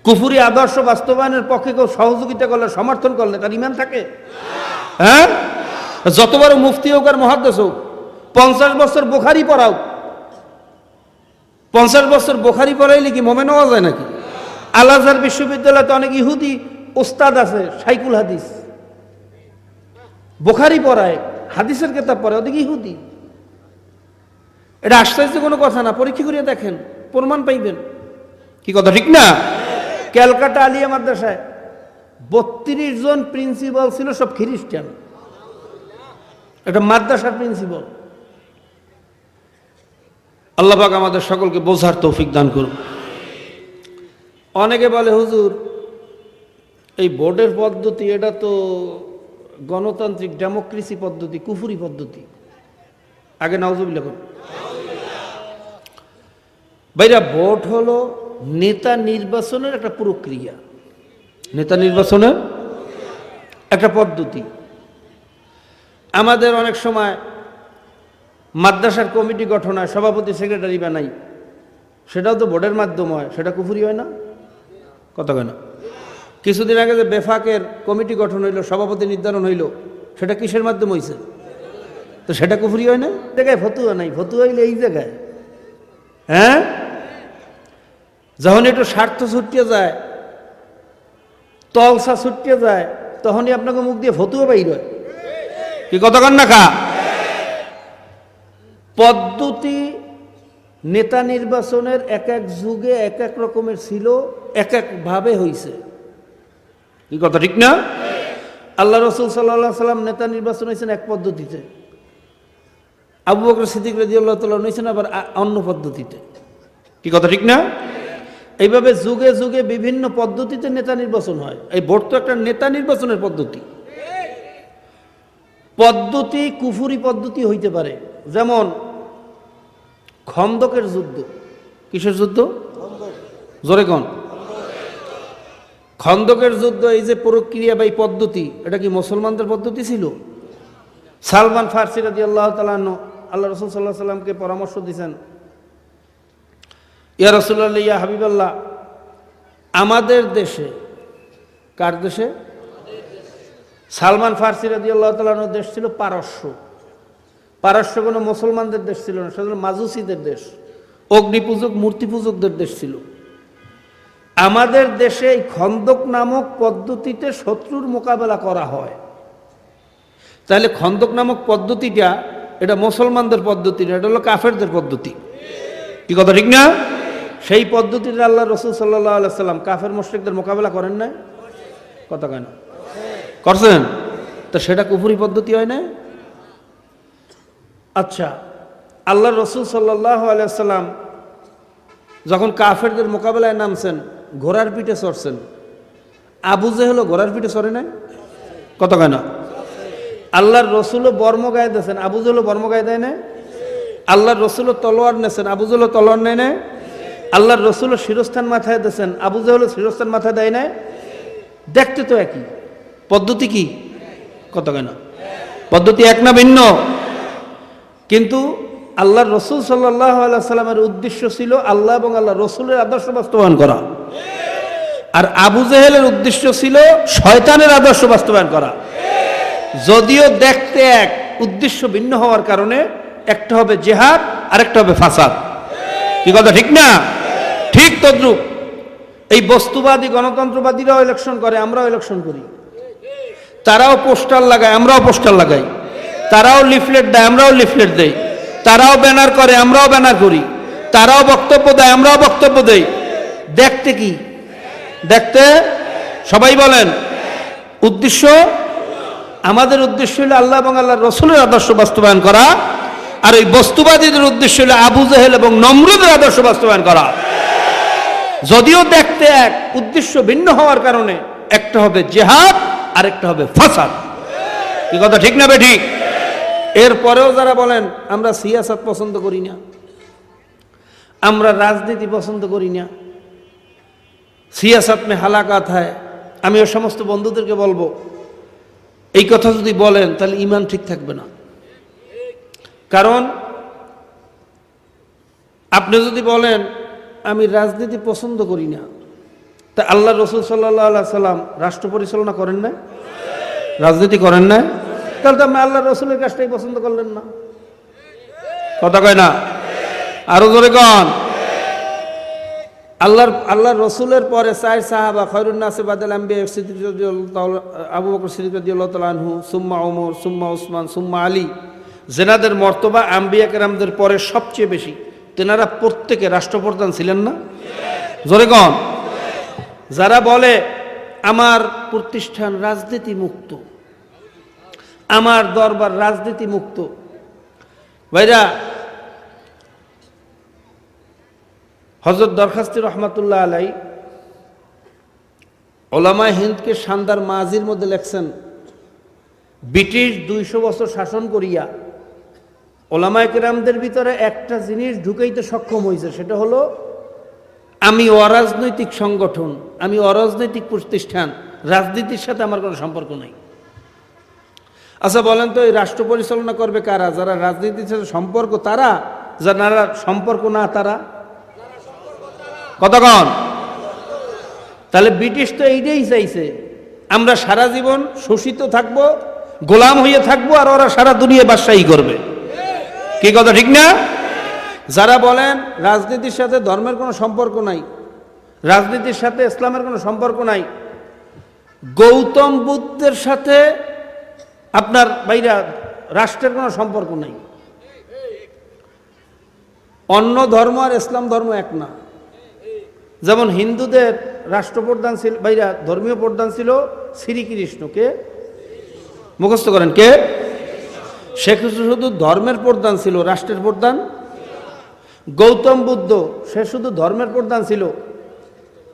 কুফরি আদর্শ বাস্তবায়নের পক্ষে কেউ সহযোগিতা করলে, সমর্থন করলে তার ঈমান থাকে? হ্যাঁ, যত বড় মুফতি হোক আর মুহাদ্দিস হোক, 50 বছর বুখারী পড়াও, 50 বছর বুখারী পড়াইলে কি মোমেন হওয়া যায় নাকি? আল আজহার বিশ্ববিদ্যালয়তে অনেক ইহুদি ওস্তাদ আছে, শাইখুল হাদিস, বুখারী পড়ায়, হাদিসের কিতাব পড়ে, ওদিকে ইহুদি। এটা আশ্চর্য কোনো কথা না, পরীক্ষা করিয়া দেখেন, প্রমাণ পাইবেন। কি কথা ঠিক না? ক্যালকাটা আলিয়া মাদ্রাসায় 32 জন প্রিন্সিপাল ছিল, সব খ্রিস্টান। এটা মাদ্রাসার প্রিন্সিপাল। আল্লাহ পাক আমাদের সকলকে বোঝার তৌফিক দান করুন। অনেকে বলে হুজুর এই ভোটের পদ্ধতি এটা তো গণতান্ত্রিক ডেমোক্রেসি পদ্ধতি, কুফরি পদ্ধতি। আগে নাউজুবিল্লাহ করুন। ভাইরা, ভোট হলো নেতা নির্বাচনের একটা প্রক্রিয়া, নেতা নির্বাচনের একটা পদ্ধতি। আমাদের অনেক সময় মাদ্রাসার কমিটি গঠন হয়, সভাপতি সেক্রেটারি বানাই, সেটাও তো ভোটের মাধ্যম হয়, সেটা কুফরি হয় না? কথা কয় না? কিছুদিন আগে যে বেফাকের কমিটি গঠন হইল, সভাপতি নির্ধারণ হইল, সেটা কিসের মাধ্যমে হয়েছে? তো সেটা কুফরি হয় না? জায়গায় ফতুয়া নাই, ফতুয়া হইলে এই জায়গায়। হ্যাঁ, যখন একটু স্বার্থ ছুটিয়ে যায়, তলসা ছুটিয়ে যায়, তখনই আপনাকে মুখ দিয়ে ফতুয়া বাইর হয়। কি কথা কন না খা? পদ্ধতি নেতা নির্বাচনের এক এক যুগে এক এক রকমের ছিল, এক এক ভাবে হইছে। কি কথা ঠিক না? আল্লাহ রাসূল সাল্লাল্লাহু আলাইহি সাল্লাম নেতা নির্বাচন হয়েছেন এক পদ্ধতিতে, আবু বকর সিদ্দিক রাদিয়াল্লাহু তাআলা হয়েছেন আবার অন্য পদ্ধতিতে। কি কথা ঠিক না? এইভাবে যুগে যুগে বিভিন্ন পদ্ধতিতে নেতা নির্বাচন হয়। এই ভোট তো একটা নেতা নির্বাচনের পদ্ধতি। পদ্ধতি কুফরি পদ্ধতি হইতে পারে, যেমন খন্দকের যুদ্ধ। কিসের যুদ্ধ? জোরে কোন? খন্দকের যুদ্ধ। এই যে প্রক্রিয়া বা এই পদ্ধতি, এটা কি মুসলমানদের পদ্ধতি ছিল? সালমান ফারসি রাদিয়াল্লাহু তাআলা আনহু আল্লাহ রাসূল সাল্লাল্লাহু আলাইহি সাল্লামকে পরামর্শ দিয়েছেন, ইয়া রাসূলুল্লাহ, ইয়া হাবিবাল্লাহ, আমাদের দেশে, কার দেশে? সালমান ফারসি রাদিয়াল্লাহু তাআলা আনহুর দেশ ছিল পারস্য। পারস্য কোনো মুসলমানদের দেশ ছিল না, সেটা মাজুসিদের দেশ, অগ্নিপূজক মূর্তি পূজকদের দেশ ছিল। আমাদের দেশে এই খন্দক নামক পদ্ধতিতে শত্রুর মোকাবেলা করা হয়। তাহলে খন্দক নামক পদ্ধতিটা এটা মুসলমানদের পদ্ধতি না, এটা হলো কাফেরদের পদ্ধতি। কি কথা ঠিক না? সেই পদ্ধতিতে আল্লাহ রাসূল সাল্লাল্লাহু আলাইহি সাল্লাম কাফের মুশরিকদের মোকাবেলা করেন না? কথা কয় না? করছেন। তো সেটা কুফরি পদ্ধতি হয় না? আচ্ছা, আল্লাহ রাসূল সাল্লাল্লাহু আলাইহি সাল্লাম যখন কাফেরদের মোকাবেলায় নামছেন, ঘোড়ার পিঠে চড়ছেন। আবু জেহেল ঘোড়ার পিঠে চড়ে নাই? কথা কয় না? আল্লাহর রসুলও বর্ম গায়ে দিয়েছেন, আবু জেহেল বর্ম গায়ে দেয় না? আল্লাহর রসুলও তলোয়ার নেছেন, আবু জেহেল তলোয়ার নেয় না? আল্লাহর রসুলও শিরস্থান মাথায় দিয়েছেন, আবু জেহেল শিরস্থান মাথায় দেয় না? দেখতে তো একই, পদ্ধতি কি? কথা কয় না? পদ্ধতি এক না ভিন্ন? কিন্তু আল্লাহর রসুল সাল্লাল্লাহু আলাইহি সাল্লামের উদ্দেশ্য ছিল আল্লাহ এবং আল্লাহ রসুলের আদর্শ বাস্তবায়ন করা, আর আবু জেহেলের উদ্দেশ্য ছিল শয়তানের আদর্শ বাস্তবায়ন করা। যদিও দেখতে এক, উদ্দেশ্য ভিন্ন হওয়ার কারণে একটা হবে জিহাদ আর একটা হবে ফাসাদ। কি কথা ঠিক না? ঠিক তদ্রূপ এই বস্তুবাদী গণতন্ত্রবাদীরাও ইলেকশন করে, আমরাও ইলেকশন করি। তারাও পোস্টার লাগায়, আমরাও পোস্টার লাগাই। তারাও লিফলেট দেয়, আমরাও লিফলেট দেই। তারাও ব্যানার করে, আমরাও ব্যানার করি। তারাও বক্তব্য দেয়, আমরাও বক্তব্য দেই। দেখতে কি? দেখতে সবাই বলেন উদ্দেশ্য? আমাদের উদ্দেশ্য হলো আল্লাহ এবং আল্লাহর রসুলের আদর্শ বাস্তবায়ন করা, আর এই বস্তুবাদীদের উদ্দেশ্য হলো আবু জেহেল এবং নমরুদের আদর্শ বাস্তবায়ন করা। যদিও দেখতে এক, উদ্দেশ্য ভিন্ন হওয়ার কারণে একটা হবে জিহাদ আর একটা হবে ফাসাদ। কি কথা ঠিক না বেঠিক? এরপরেও যারা বলেন আমরা সিয়াসত পছন্দ করি না, আমরা রাজনীতি পছন্দ করি না, সিয়াসত মে হালাকাত হয়, আমি ওই সমস্ত বন্ধুদেরকে বলবো, এই কথা যদি বলেন তাহলে ঈমান ঠিক থাকবে না। কারণ আপনি যদি বলেন আমি রাজনীতি পছন্দ করি না, তা আল্লাহ রসুল সাল্লাল্লাহু আলাইহি সাল্লাম রাষ্ট্র পরিচালনা করেন না, রাজনীতি করেন না, তাহলে তো আপনি আল্লাহ রসুলের কাজটাই পছন্দ করলেন না। কথা কয় না, আরো জোরে কন। আল্লাহ রসুলের পরে চার সাহাবা খয়রুন নাসি বাদাল আম্বিয়া আবু বকর সিদ্দিক রাদিয়াল্লাহু তাআলা আনহু, সুম্মা ওমর, সুম্মা ওসমান, সুম্মা আলী, জেনাদের মর্তবা আম্বিয়া কেরামদের পরে সবচেয়ে বেশি। তেনারা প্রত্যেকে রাষ্ট্রপ্রধান ছিলেন না? জোরে কন। যারা বলে আমার প্রতিষ্ঠান রাজনীতি মুক্ত, আমার দরবার রাজনীতি মুক্ত, ভাইরা, হযরত দরখাস্তি রহমাতুল্লাহ আলাই ওলামায়ে হিন্দকে শানদার মাজির মধ্যে লেখছেন, ব্রিটিশ 200 বছর শাসন করিয়া ওলামায়ে কেরামদের ভিতরে একটা জিনিস ঢুকাইতে সক্ষম হয়েছে, সেটা হলো আমি অরাজনৈতিক সংগঠন, আমি অরাজনৈতিক প্রতিষ্ঠান, রাজনীতির সাথে আমার কোনো সম্পর্ক নাই। আচ্ছা বলেন তো, এই রাষ্ট্র পরিচালনা করবে কারা? যারা রাজনীতির সাথে সম্পর্ক তারা, যারা সম্পর্ক না তারা? কতক্ষণ? তাহলে ব্রিটিশ তো এইটাই চাইছে, আমরা সারা জীবন শোষিত থাকবো, গোলাম হয়ে থাকবো, আর ওরা সারা দুনিয়ায় বাদশাহী করবে। কি কথা ঠিক না? যারা বলেন রাজনীতির সাথে ধর্মের কোনো সম্পর্ক নাই, রাজনীতির সাথে ইসলামের কোনো সম্পর্ক নাই, গৌতম বুদ্ধের সাথে আপনার বাইরা রাষ্ট্রের কোনো সম্পর্ক নাই। অন্য ধর্ম আর ইসলাম ধর্ম এক না। যেমন হিন্দুদের রাষ্ট্রপ্রধান ছিল, বাইরা ধর্মীয় প্রধান ছিল শ্রীকৃষ্ণকে মুখস্থ করেন, কে? সে শুধু ধর্মের প্রধান ছিল, রাষ্ট্রের প্রধান। গৌতম বুদ্ধ, সে শুধু ধর্মের প্রধান ছিল।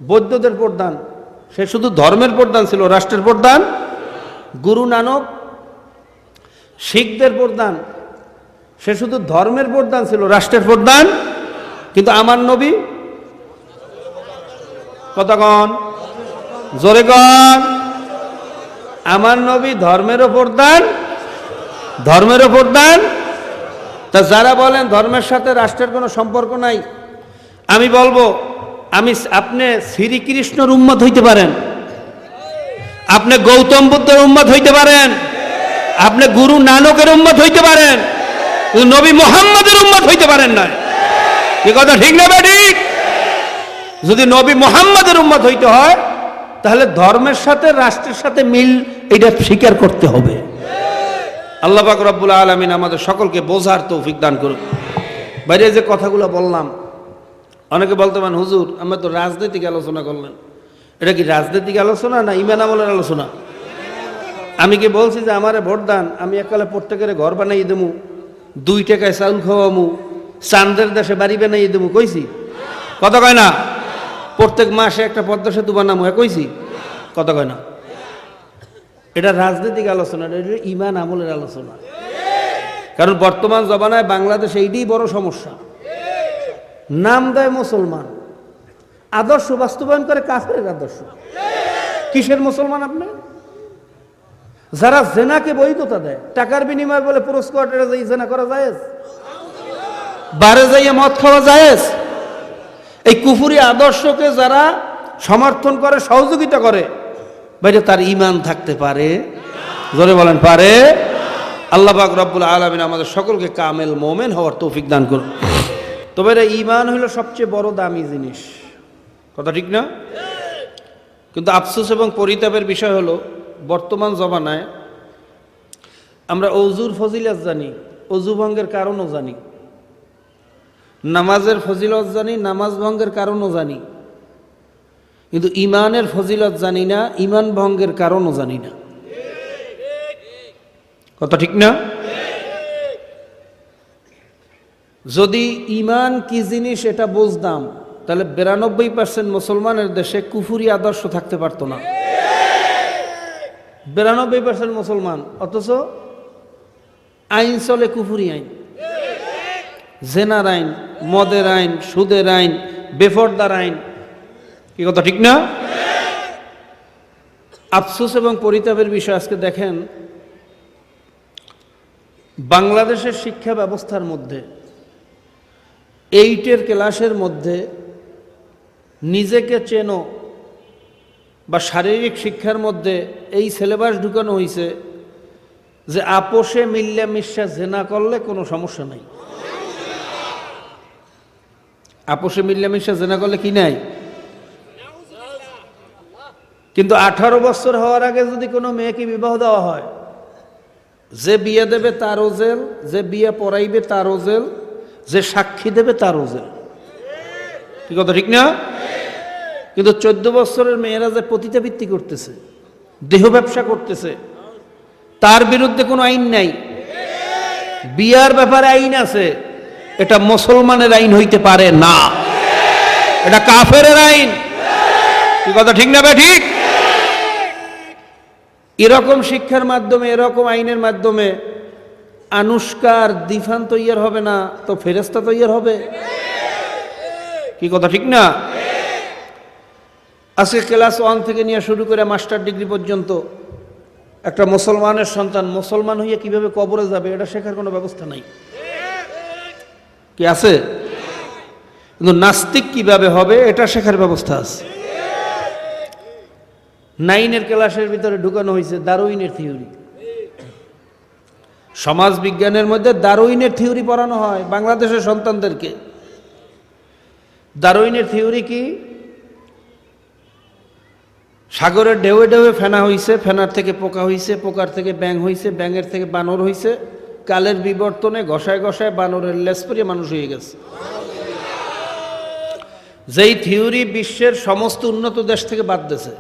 বৌদ্ধদের প্রধান, সে শুধু ধর্মের প্রধান ছিল, রাষ্ট্রের প্রধান। গুরু নানক শিখদের প্রধান, সে শুধু ধর্মের প্রধান ছিল, রাষ্ট্রের প্রধান। কিন্তু আমার নবী, কতক্ষণ? জোরে কন। আমার নবী ধর্মেরও প্রধান, ধর্মেরও প্রধান। তা যারা বলেন ধর্মের সাথে রাষ্ট্রের কোনো সম্পর্ক নাই, আমি বলবো, আপনি শ্রীকৃষ্ণের উম্মত হইতে পারেন, আপনি গৌতম বুদ্ধের উম্মত হইতে পারেন, আপনি গুরু নানকের উম্মত হইতে পারেন, কিন্তু নবী মুহাম্মদের উম্মত হইতে পারেন না। এ কথা ঠিক না ঠিক? যদি নবী মুহাম্মদের উম্মত হইতে হয়, তাহলে ধর্মের সাথে রাষ্ট্রের সাথে মিল এটা স্বীকার করতে হবে। আল্লাহ পাক রব্বুল আলামিন আমাদের সকলকে বোঝার তৌফিক দান করুন। বাইরে যে কথাগুলো বললাম, অনেকে বলতে পারেন হুজুর আমরা তো রাজনৈতিক আলোচনা করলেন, এটা কি রাজনৈতিক আলোচনা না ইমান আমলের আলোচনা? আমি কি বলছি যে আমারে ভোট দান, আমি এককালে প্রত্যেকের ঘর বানাইয়ে দেবো, 2 টাকায় চাউল খাওয়ামু, চান্দের দেশে বাড়ি বানাইয়ে দেবো, কইছি? কথা কয় না? প্রত্যেক মাসে একটা পদ্মা সেতু বানামু, কইছি? কথা কয় না? এটা রাজনৈতিক আলোচনা, এটা ইমান আমলের আলোচনা। কারণ বর্তমান জমানায় বাংলাদেশে এইটাই বড় সমস্যা। নাম দেয় মুসলমান, আদর্শ বাস্তবায়ন করে কাফেরের আদর্শ। কিসের মুসলমান আপনি? যারা জেনাকে বৈধতা দেয়, টাকার বিনিময়ে বলে পুরস্কার যাই জেনা করা যায়, বারে যাইয়ে মদ খাওয়া যায়, এই কুফুরি আদর্শকে যারা সমর্থন করে, সহযোগিতা করে, বাইরে তার ঈমান থাকতে পারে? জোরে বলেন, পারে? আল্লাহ পাক রব্বুল আলামিন আমাদের সকলকে কামেল মুমিন হওয়ার তৌফিক দান করুন। তবে ঈমান হলো সবচেয়ে বড় দামি জিনিস, কথা ঠিক না? কিন্তু আফসোস এবং পরিতাপের বিষয় হলো বর্তমান জমানায় আমরা অজুর ফজিলত জানি, অজু ভঙ্গের কারণও জানি, নামাজের ফজিলত জানি, নামাজ ভঙ্গের কারণও জানি, কিন্তু ইমানের ফজিলত জানি না, ইমান ভঙ্গের কারণও জানি না। কথা ঠিক না? যদি ইমান কি জিনিস এটা বুঝতাম, তাহলে 92% মুসলমানের দেশে কুফুরি আদর্শ থাকতে পারতো না। 92% মুসলমান, অথচ আইন চলে কুফুরি আইন, জেনার আইন, মদের আইন, সুদের আইন, বেপরদার আইন। কি কথা ঠিক না? আফসোস এবং পরিতাপের বিষয়, আজকে দেখেন বাংলাদেশের শিক্ষা ব্যবস্থার মধ্যে 8 ক্লাসের মধ্যে নিজেকে চেনো বা শারীরিক শিক্ষার মধ্যে এই সিলেবাস ঢুকানো হয়েছে যে আপোষে মিল্লামিশা জেনা করলে কোনো সমস্যা নাই। আপোষে মিল্লামিশা জেনা করলে কি নাই, কিন্তু 18 বছর হওয়ার আগে যদি কোনো মেয়েকে বিবাহ দেওয়া হয়, যে বিয়ে দেবে তারও জেল, যে বিয়ে পড়াইবে তারও জেল, যে সাক্ষী দেবে তারও জেল। কি কথা ঠিক না? কিন্তু 14 বছরের মেয়েরা যে পতিতাবৃত্তি করতেছে, দেহ ব্যবসা করতেছে, তার বিরুদ্ধে কোনো আইন নাই। বিয়ার ব্যাপারে আইন আছে, এটা মুসলমানের আইন হইতে পারে না, এটা কাফেরের আইন। কি কথা ঠিক না? ঠিক। এরকম শিক্ষার মাধ্যমে, এরকম আইনের মাধ্যমে আনুষ্কার দিফান তৈয়ার হবে না তো ফেরেশতা তৈয়ার হবে। কি কথা ঠিক না? আজকে ক্লাস 1 থেকে নিয়ে শুরু করে মাস্টার ডিগ্রি পর্যন্ত একটা মুসলমানের সন্তান মুসলমান হইয়া কিভাবে কবরে যাবে এটা শেখার কোনো ব্যবস্থা নাই। কি আছে? কিন্তু নাস্তিক কিভাবে হবে এটা শেখার ব্যবস্থা আছে। 9 ক্লাসের ভিতরে ঢুকানো হয়েছে ডারউইনের থিওরি। সমাজ বিজ্ঞানের মধ্যে ডারউইনের থিওরি পড়ানো হয় বাংলাদেশের সন্তানদেরকে। ডারউইনের থিওরি কি? সাগরের ঢেউয়ে ঢেউয়ে ফেনা হইছে, ফেনার থেকে পোকা হইছে, পোকার থেকে ব্যাঙ হইছে, ব্যাঙের থেকে বানর হইছে, কালের বিবর্তনে ঘষায় ঘষায় বানরের লেজ পরিয়ে মানুষ হয়ে গেছে। যেই থিওরি বিশ্বের সমস্ত উন্নত দেশ থেকে বাদ দিয়েছে,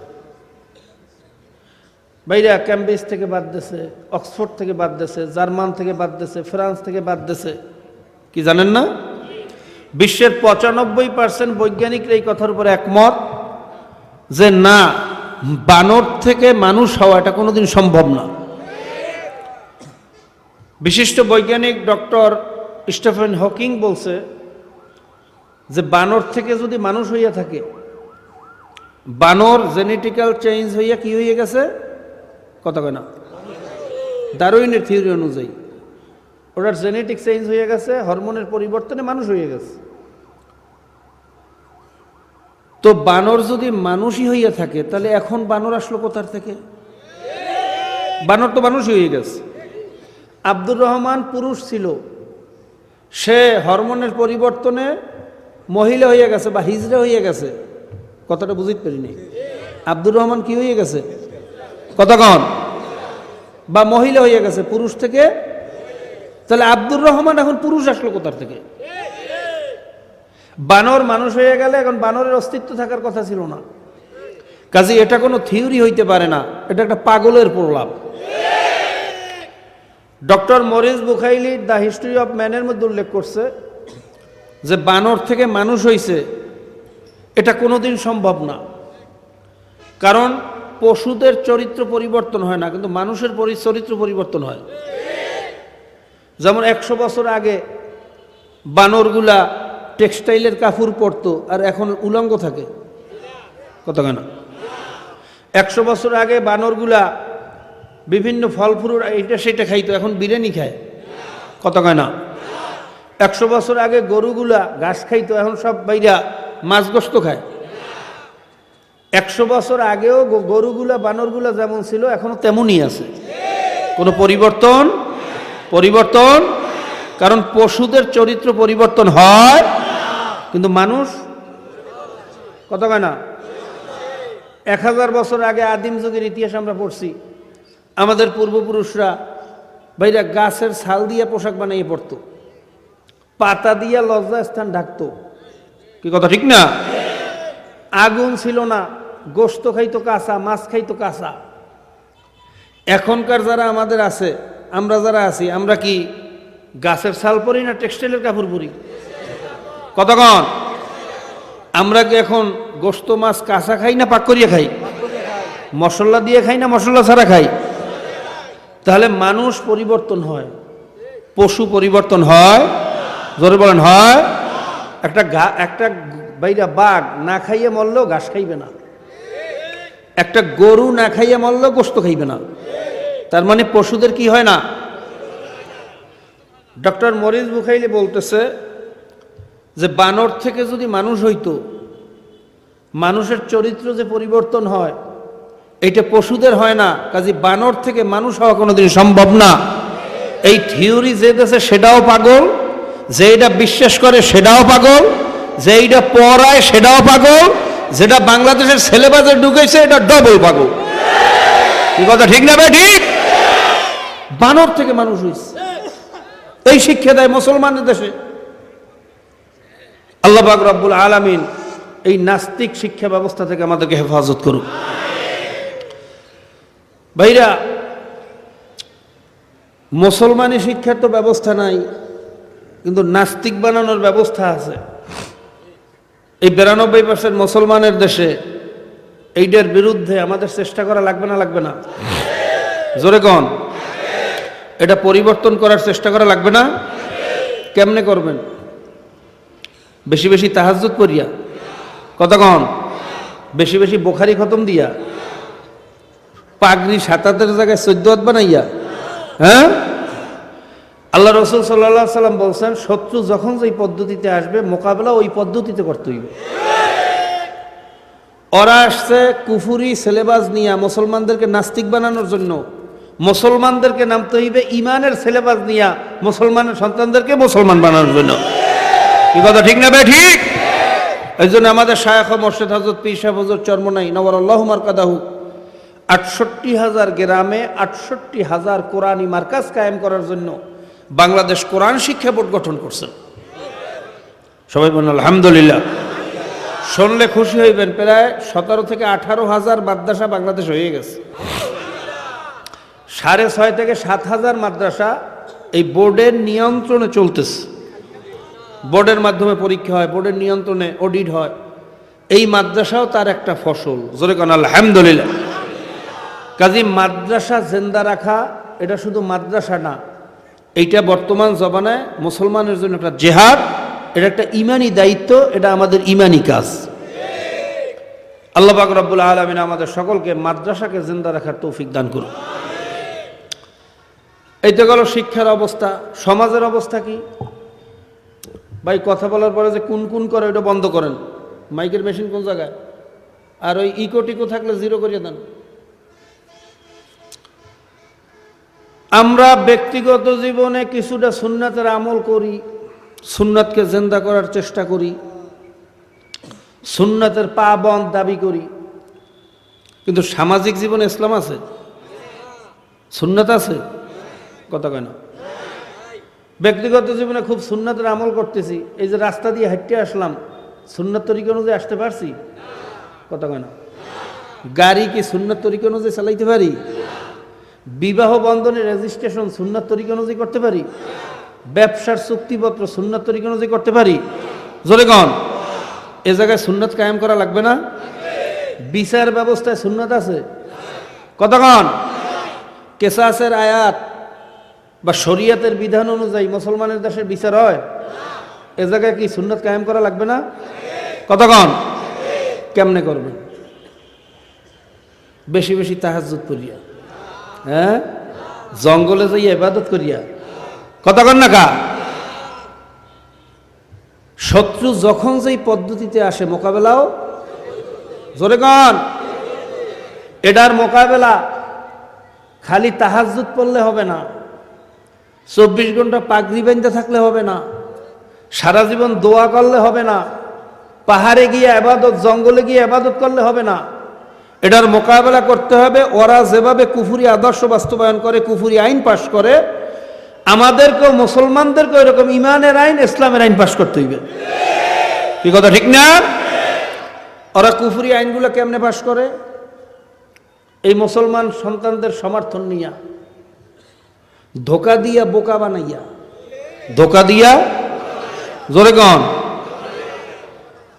বাইরে ক্যামব্রিজ থেকে বাদ দিয়েছে, অক্সফোর্ড থেকে বাদ দিয়েছে, জার্মান থেকে বাদ দিয়েছে, ফ্রান্স থেকে বাদ দিয়েছে। কি জানেন না? বিশ্বের 95% বৈজ্ঞানিকরা এই কথার উপর একমত যে না, বানর থেকে মানুষ হওয়া এটা কোনোদিন সম্ভব না। বিশিষ্ট বৈজ্ঞানিক ডক্টর স্টিফেন হকিং বলছে যে বানর থেকে যদি মানুষ হইয়া থাকে, বানর জেনেটিক্যাল চেঞ্জ হইয়া কি হয়ে গেছে, কথা কয় না, ডারউইনের থিওরি অনুযায়ী ওটার জেনেটিক চেঞ্জ হয়ে গেছে, হরমোনের পরিবর্তনে মানুষ হয়ে গেছে। তো বানর যদি মানুষই হইয়া থাকে তাহলে এখন বানর আসলো কোথার থেকে? বানর তো মানুষই হয়ে গেছে। আব্দুর রহমান পুরুষ ছিল, সে হরমোনের পরিবর্তনে মহিলা হয়ে গেছে বা হিজড়া হয়ে গেছে। কথাটা বুঝতে পারিনি। আব্দুর রহমান কি হয়ে গেছে? কতক্ষণ? বা মহিলা হয়ে গেছে পুরুষ থেকে। তাহলে আব্দুর রহমান এখন পুরুষ আসলো কোথার থেকে? বানর মানুষ হয়ে গেলে এখন বানরের অস্তিত্ব থাকার কথা ছিল না। কাজে এটা কোনো থিওরি হইতে পারে না, এটা একটা পাগলের প্রলাপ। Doctor Maurice Bucaille the history of ম্যানের মধ্যে উল্লেখ করছে যে বানর থেকে মানুষ হইছে, এটা কোনোদিন সম্ভব না। কারণ পশুদের চরিত্র পরিবর্তন হয় না, কিন্তু মানুষের চরিত্র পরিবর্তন হয়। যেমন 100 বছর আগে বানরগুলা টেক্সটাইলের কাপড় পরতো, আর এখন উলঙ্গ থাকে। কত কেন? 100 বছর আগে বানরগুলা বিভিন্ন ফল ফুল এইটা সেটা খাইতো, এখন বিরিয়ানি খায়। কত কেন? 100 বছর আগে গরুগুলা ঘাস খাইতো, এখন সব বাইরা মাছ গোস্ত খায়। 100 বছর আগেও গরুগুলা বানরগুলা যেমন ছিল এখনো তেমনই আছে। কোনো পরিবর্তন? কারণ পশুদের চরিত্র পরিবর্তন হয়, কিন্তু মানুষ কত কেনা 1000 বছর আগে আদিম যুগের ইতিহাস আমরা পড়ছি। আমাদের পূর্বপুরুষরা ভাইরা গাছের ছাল দিয়ে পোশাক বানিয়ে পড়তো, পাতা দিয়া লজ্জাস্থান ঢাকতো। কি কথা ঠিক না? আগুন ছিল না, গোশত খাইতো কাঁচা, মাছ খাইতো কাঁচা। এখনকার যারা আমাদের আছে, আমরা যারা আছি, আমরা কি গাছের ছাল পরি না টেক্সটাইলের কাপড় পরি? কতক্ষণ? আমরা কি এখন গোশত মাছ কাঁচা খাই না পাক করিয়ে খাই? মশলা দিয়ে খাই না মশলা ছাড়া খাই? তাহলে মানুষ পরিবর্তন হয়, পশু পরিবর্তন হয়? জোরে বলেন হয়? একটা বাইরা বাঘ না খাইয়ে মরলেও ঘাস খাইবে না, একটা গরু না খাইয়ে মরলেও গোশত খাইবে না। তার মানে পশুদের কি হয় না? ডক্টর মরিস বুখাইলি বলতেছে যে বানর থেকে যদি মানুষ হইতো, মানুষের চরিত্র যে পরিবর্তন হয় এইটা পশুদের হয় না, কাজে বানর থেকে মানুষ হওয়া কোনোদিন সম্ভব না। এই থিওরি যে দেশে সেটাও পাগল, যে এটা বিশ্বাস করে সেটাও পাগল, যে এইটা পড়ায় সেটাও পাগল, যেটা বাংলাদেশের সিলেবাসে ঢুকেছে এটা ডবল পাগল। কি কথা ঠিক না ভাই? ঠিক। বানর থেকে মানুষ হয়েছে, এই শিক্ষা দেয় মুসলমানদের দেশে। আল্লাহ পাক রব্বুল আলামিন এই নাস্তিক শিক্ষা ব্যবস্থা থেকে আমাদেরকে হেফাজত করুক। ভাইরা, মুসলমানি শিক্ষার তো ব্যবস্থা নাই, কিন্তু নাস্তিক বানানোর ব্যবস্থা আছে। এই 92% মুসলমানের দেশে এইটার বিরুদ্ধে আমাদের চেষ্টা করা লাগবে না? লাগবে না? জোরে কন। এটা পরিবর্তন করার চেষ্টা করা লাগবে না? কেমনে করবেন? বেশি বেশি তাহাজ্জুদ করিয়া, কথা কন, বেশি বেশি বুখারী খতম দিয়া, পাগড়ি ৭ জায়গায় ১৪ বানাইয়া, হ্যাঁ? আল্লাহ রসুল সাল্লাল্লাহু আলাইহি সাল্লাম বলছেন, শত্রু যখন যেই পদ্ধতিতে আসবে মোকাবেলা ওই পদ্ধতিতে করতে হইবে। ওরা আসছে কুফুরি সিলেবাস নিয়ে মুসলমানদেরকে নাস্তিক বানানোর জন্য, মুসলমানদেরকে নামতে হইবে ইমানের সিলেবাস নিয়ে মুসলমানের সন্তানদেরকে মুসলমান বানানোর জন্য। কি কথা ঠিক না ভাই? ঠিক। এই জন্য আমাদের শায়খ মুর্শিদ হযরত পীর সাহেব হুজুর চরমনাই নওয়ারাল্লাহু মারকাদাহু ৬৮,০০০ গ্রামে ৬৮,০০০ কোরআনী মার্কাজ কায়েম করার জন্য বাংলাদেশ কোরআন শিক্ষা বোর্ড গঠন করছেন। সবাই বলুন আলহামদুলিল্লাহ। শুনলে খুশি হইবেন, প্রায় ১৭ থেকে ১৮,০০০ মাদ্রাসা বাংলাদেশ হয়ে গেছে। ৬.৫ থেকে ৭,০০০ মাদ্রাসা এই বোর্ডের নিয়ন্ত্রণে চলতেছে। বোর্ডের মাধ্যমে পরীক্ষা হয়, বোর্ডের নিয়ন্ত্রণে অডিট হয়। এই মাদ্রাসাও তার একটা ফসল। জোরে কোন আলহামদুলিল্লাহ। কাজী মাদ্রাসা জিন্দা রাখা এটা শুধু মাদ্রাসা না, এইটা বর্তমান জমানায় মুসলমানের জন্য একটা জিহাদ, এটা একটা ইমানি দায়িত্ব, এটা আমাদের ইমানি কাজ। আল্লাহ পাক রব্বুল আলামিন আমাদের সকলকে মাদ্রাসাকে জিন্দা রাখার তৌফিক দান করুন। এই তো গেল শিক্ষার অবস্থা। সমাজের অবস্থা কি ভাই? কথা বলার পরে যে কোন কোন করে ওটা বন্ধ করেন। মাইকের মেশিন কোন জায়গায়? আর ওই ইকো টিকো থাকলে জিরো করিয়ে দেন। আমরা ব্যক্তিগত জীবনে কিছুটা সুন্নাতের আমল করি, সুন্নাতকে জিন্দা করার চেষ্টা করি, সুন্নাতের পাবন্দ দাবি করি, কিন্তু সামাজিক জীবনে ইসলাম আছে? সুন্নাত আছে? কথা কয় না। ব্যক্তিগত জীবনে খুব সুন্নাতের আমল করতেছি, এই যে রাস্তা দিয়ে হাঁটতে আসলাম, সুন্নাত তরিকা অনুযায়ী আসতে পারছি? কথা কয় না। গাড়ি কি সুন্নাত তরিকা অনুযায়ী চালাইতে পারি? বিবাহ বন্ধনের রেজিস্ট্রেশন সুন্নাত তরিকা অনুযায়ী করতে পারি? ব্যবসার চুক্তিপত্র সুন্নাত তরিকা অনুযায়ী করতে পারি? জোরে কন। এ জায়গায় সুন্নাত কায়েম করা লাগবে না? বিচার ব্যবস্থায় সুন্নাত আছে? কথা কন। কেসাসের আয়াত বা শরিয়াতের বিধান অনুযায়ী মুসলমানের দেশের বিচার হয়? এ জায়গায় কি সুন্নাত কায়েম করা লাগবে না? কথা কন। কেমনে করবেন? বেশি বেশি তাহাজ্জুদ করিয়া, হ্যাঁ, জঙ্গলে যাই ইবাদত করিয়া, কথা কন না কা। শত্রু যখন যেই পদ্ধতিতে আসে মোকাবেলাও, জোরে কন, এটার মোকাবেলা খালি তাহাজ্জুদ পড়লে হবে না, ২৪ ঘন্টা পাগড়ি বাঁধতে থাকলে হবে না, সারা জীবন দোয়া করলে হবে না, পাহাড়ে গিয়ে ইবাদত, জঙ্গলে গিয়ে ইবাদত করলে হবে না। এটার মোকাবেলা করতে হবে ওরা যেভাবে কুফরি আদর্শ বাস্তবায়ন করে, কুফরি আইন পাশ করে, আমাদেরকেও মুসলমানদেরকেও এরকম ইমানের আইন, ইসলামের আইন পাশ করতে হইবে। কি কথা ঠিক না? ওরা কুফরি আইনগুলো কেমনে পাশ করে? এই মুসলমান সন্তানদের সমর্থন নিয়া, ধোকা দিয়া বোকা বানাইয়া, ধোকা দিয়া, জোরে কন,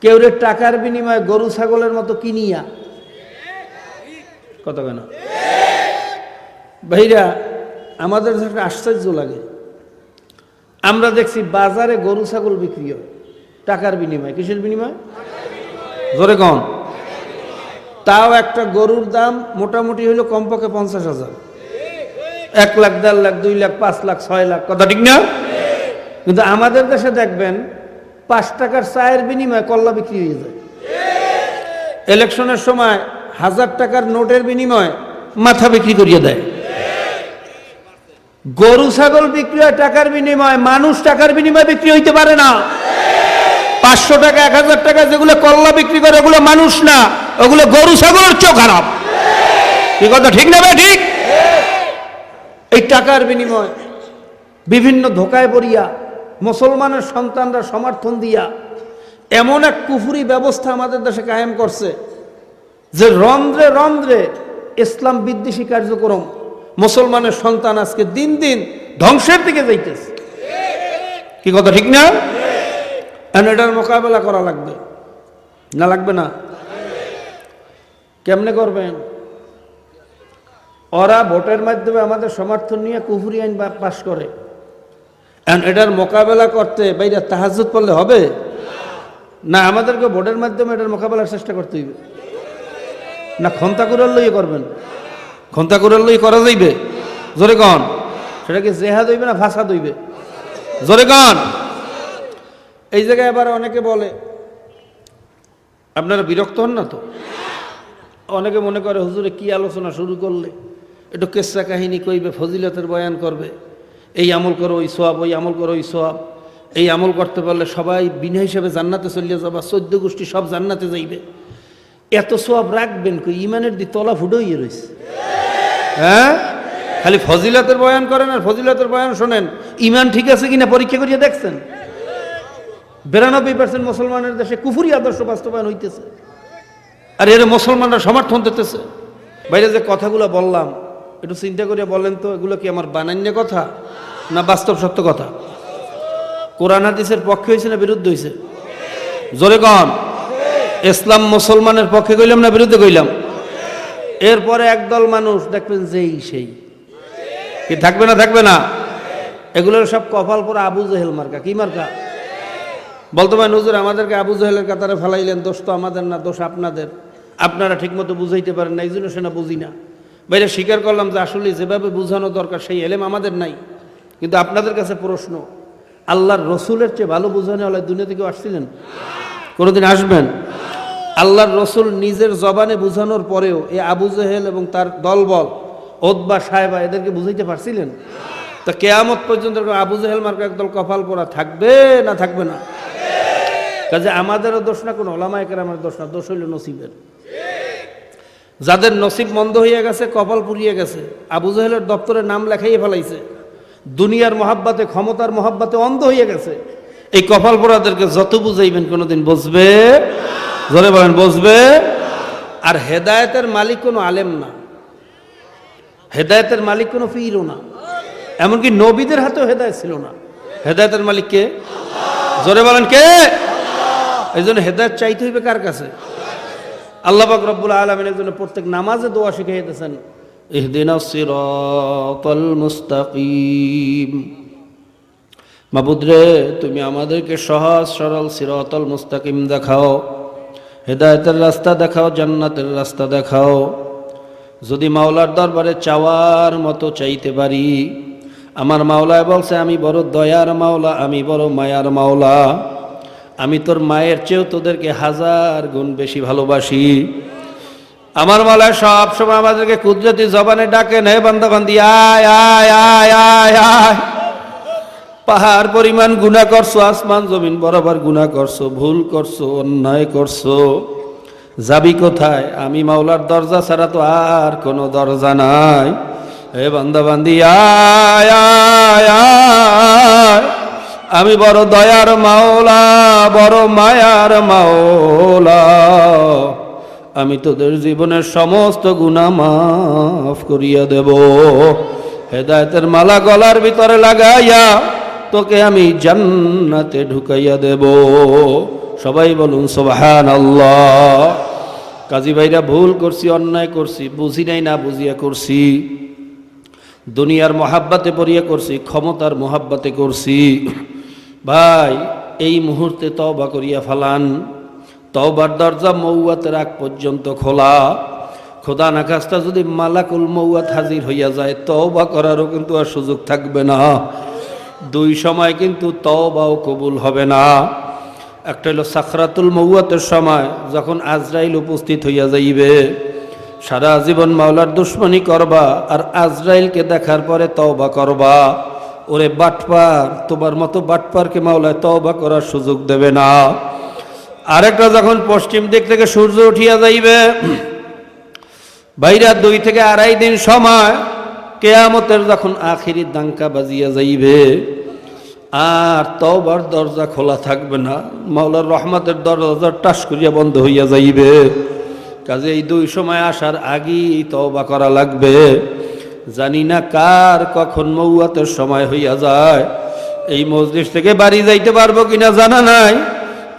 কেউ টাকার বিনিময়ে গরু ছাগলের মতো কিনিয়া, কত কেন ভাইরা, আমাদের একটা আশ্চর্য লাগে। আমরা দেখছি বাজারে গরু ছাগল বিক্রি হয় টাকার বিনিময়ে। কিসের বিনিময়ে? জোরে কন। তাও একটা গরুর দাম মোটামুটি হইলো কমপক্ষে 50,000, 1 লাখ, 1.5 লাখ, 2 লাখ, 5 লাখ, 6 লাখ, কথা ঠিক না? কিন্তু আমাদের দেশে দেখবেন 5 টাকার চায়ের বিনিময়ে কল্লা বিক্রি হয়ে যায়। ইলেকশনের সময় 1000 টাকার নোটের বিনিময়ে মাথা বিক্রি করিয়ে দেয়। গরু ছাগল বিক্রি হয় টাকার বিনিময়ে, মানুষ টাকার বিনিময়ে বিক্রি হইতে পারে না। 500 টাকা 1000 টাকা যেগুলো কল্লা বিক্রি করে ওগুলো মানুষ না, ওগুলো গরু ছাগলের চেয়েও খারাপ। কি কথা ঠিক না ভাই? ঠিক। এই টাকার বিনিময় বিভিন্ন ধোকায় পড়িয়া মুসলমানের সন্তানরা সমর্থন দিয়া এমন এক কুফরি ব্যবস্থা আমাদের দেশে কায়েম করছে যে রন্ধ্রে রন্ধ্রে ইসলাম বিদ্বেষী কার্যক্রম, মুসলমানের সন্তান আজকে দিন দিন ধ্বংসের দিকে যাইতেছে। কি কথা ঠিক না? এটার মোকাবেলা করা লাগবে না? লাগবে না? কেমনে করবেন? ওরা ভোটের মাধ্যমে আমাদের সমর্থন নিয়ে কুফরি আইন পাশ করে, এটার মোকাবেলা করতে বাইরে তাহাজ্জুদ পড়লে হবে না? আমাদেরকে ভোটের মাধ্যমে এটার মোকাবেলার চেষ্টা করতে হইবে না? ক্ষমতা করার লই করবেন? ক্ষমতা করার লই করা যাইবে? জোরে কন। সেটা কি জেহাদ হইবে না ফাসাদ হইবে? জোরে কন। এই জায়গায় আবার অনেকে বলে, আপনারা বিরক্ত হন না তো? অনেকে মনে করে হুজুরে কি আলোচনা শুরু করলে, একটু কেসা কাহিনী কইবে, ফজিলতের বয়ান করবে, এই আমল করো ওই সোয়াব, ওই আমল করো ওই সোয়াব, এই আমল করতে পারলে সবাই বিনা হিসাবে জান্নাতে চলিয়ে যাবা, 14 গোষ্ঠী সব জান্নাতে যাইবে। এত সোয়াব রাখবেন কই? ইমানের দি তলা ফুটো হয়ে রয়েছে। হ্যাঁ, খালি ফজিলতের বয়ান করেন আর ফজিলতের বয়ান শোনেন, ইমান ঠিক আছে কিনা পরীক্ষা করিয়ে দেখছেন? 92% মুসলমানের দেশে কুফরি আদর্শ বাস্তবায়ন হইতেছে, আর এর মুসলমানরা সমর্থন দিতেছে। বাইরে যে কথাগুলো বললাম একটু চিন্তা করিয়া বলেন তো, এগুলো কি আমার বানান্য কথা না বাস্তব সত্য কথা? কোরআন হাদিসের পক্ষে হয়েছে না বিরুদ্ধে হয়েছে? জোরে কন। ইসলাম মুসলমানের পক্ষে কইলাম না বিরুদ্ধে কইলাম? এরপরে একদল মানুষ দেখবেন যেই সেই, কি থাকবে না? থাকবে না? এগুলোর সব কপাল পরে আবু জেহেল মার্কা। কি মার্কা? বলতে পারেন হুজুর আমাদেরকে আবু জেহেলের কাতারে ফেলাইলেন, দোষ তো আমাদের না, দোষ আপনাদের, আপনারা ঠিকমতো বুঝাইতে পারেন না, এই জন্য সেটা বুঝি না। বাইরে স্বীকার করলাম যে আসলে যেভাবে বুঝানো দরকার সেই এলেম আমাদের নাই। কিন্তু আপনাদের কাছে প্রশ্ন, আল্লাহর রসুলের চেয়ে ভালো বুঝানো হলে দুনিয়া থেকে আসছিলেন? কোনোদিন আসবেন? আল্লাহর রসুল নিজের জবানে বুঝানোর পরেও এই আবু জেহেল এবং তার দলবল ওতবা সাহেবা এদেরকে বুঝাইতে পারছিলেন? তা কেয়ামত পর্যন্ত আবু জেহেল মার্কা একদল কপাল পোড়া থাকবে না থাকবে না? কাজে আমাদেরও দোষ না, কোনো ওলামায়ে কেরামের দোষ না, দোষ হইল নসিবের। যাদের নসিব মন্দ হইয়া গেছে, কপাল পুড়িয়ে গেছে, আবু জেহেলের দপ্তরে নাম লেখাইয়ে ফেলাইছে, দুনিয়ার মহাব্বাতে ক্ষমতার মহাব্বাতে অন্ধ হইয়া গেছে, এই কপাল পোড়াদেরকে যত বুঝাইবেন কোনোদিন বুঝবে? জোরে বলেন, বুঝবে? আর হেদায়েতের মালিক কোনো আলেম না, হেদায়েতের মালিক কোনো পীরও না, এমনকি নবীদের হাতেও হেদায়েত ছিল না। হেদায়েতের মালিক কে? জোরে বলেন কে? এই জন্য হেদায়েত চাইতে হইবে কার কাছে? আল্লাহ পাক রব্বুল আলামিনের জন্য প্রত্যেক নামাজে দোয়া শিখিয়ে দিয়েছেন, ইহদিনাস সিরাতাল মুস্তাকিম। মাবুদ রে, তুমি আমাদেরকে সহজ সরল সিরাতাল মুস্তাকিম দেখাও, হেদায়েতের রাস্তা দেখাও, জান্নাতের রাস্তা দেখাও। যদি মাওলার দরবারে চাওয়ার মতো চাইতে পারি, আমার মাওলায় বলছে আমি বড় দয়ার মাওলা, আমি বড় মায়ার মাওলা, আমি তোর মায়ের চেয়েও তোদেরকে 1000 গুণ বেশি ভালোবাসি। আমার মাওলায় সব সময় আমাদেরকে কুদরতি জবানে ডাকে, হে বান্দা বান্দি আয় আয় আয় আয় আয়। পাহাড় পরিমাণ গুনাহ করছো, আসমান জমিন বরাবর গুনাহ করছো, ভুল করছো, অন্যায় করছো, যাবি কোথায়? আমি মাওলার দরজা ছাড়া তো আর কোনো দরজা নাই। হে বান্দা বান্দি আয় আয় আয়, আমি বড় দয়ার মাওলা, বড় মায়ার মাওলা, আমি তোদের জীবনের সমস্ত গুনাহ মাফ করিয়া দেব। হেদায়েতের মালা গলার ভিতরে লাগাইয়া তোকে আমি জান্নাতে ঢুকাইয়া দেব। সবাই বলুন সুবহানাল্লাহ। কাজী ভাইরা, ভুল করছি, অন্যায় করছি, বুঝি নাই না বুঝিয়া করছি, দুনিয়ার মহাব্বাতে পড়িয়া করছি, ক্ষমতার মহাব্বাতে করছি। ভাই, এই মুহূর্তে তওবা করিয়া ফালান। তওবার দরজা মৌয়াতের আগ পর্যন্ত খোলা। খোদা না খাস্তা যদি মালাকুল মৌয়াত হাজির হইয়া যায়, তওবা করারও কিন্তু আর সুযোগ থাকবে না। দুই সময় কিন্তু তওবাও কবুল হবে না। একটা হলো সাকরাতুল মৌয়াতের সময়, যখন আজরাইল উপস্থিত হইয়া যাইবে, সারা জীবন মাওলার দুশ্মনী করবা আর আজরাইলকে দেখার পরে তওবা করবা। ওরে বাটপার, তোমার মতো বাটপারকে মাওলায় তওবা করার সুযোগ দেবে না। আরেকটা যখন পশ্চিম দিক থেকে সূর্য উঠিয়া যাইবে, বাইরা 2 থেকে 2.5 দিন সময়, কেয়ামতের যখন আখিরি দাঙ্কা বাজিয়া যাইবে আর তওবার দরজা খোলা থাকবে না, মাওলার রহমতের দরজা টাস করিয়া বন্ধ হইয়া যাইবে। কাজে এই 2 সময় আসার আগেই তওবা করা লাগবে। জানি না কার কখন মৌয়াতের সময় হইয়া যায়। এই মজলিস থেকে বাড়ি যাইতে পারবো কিনা জানা নাই।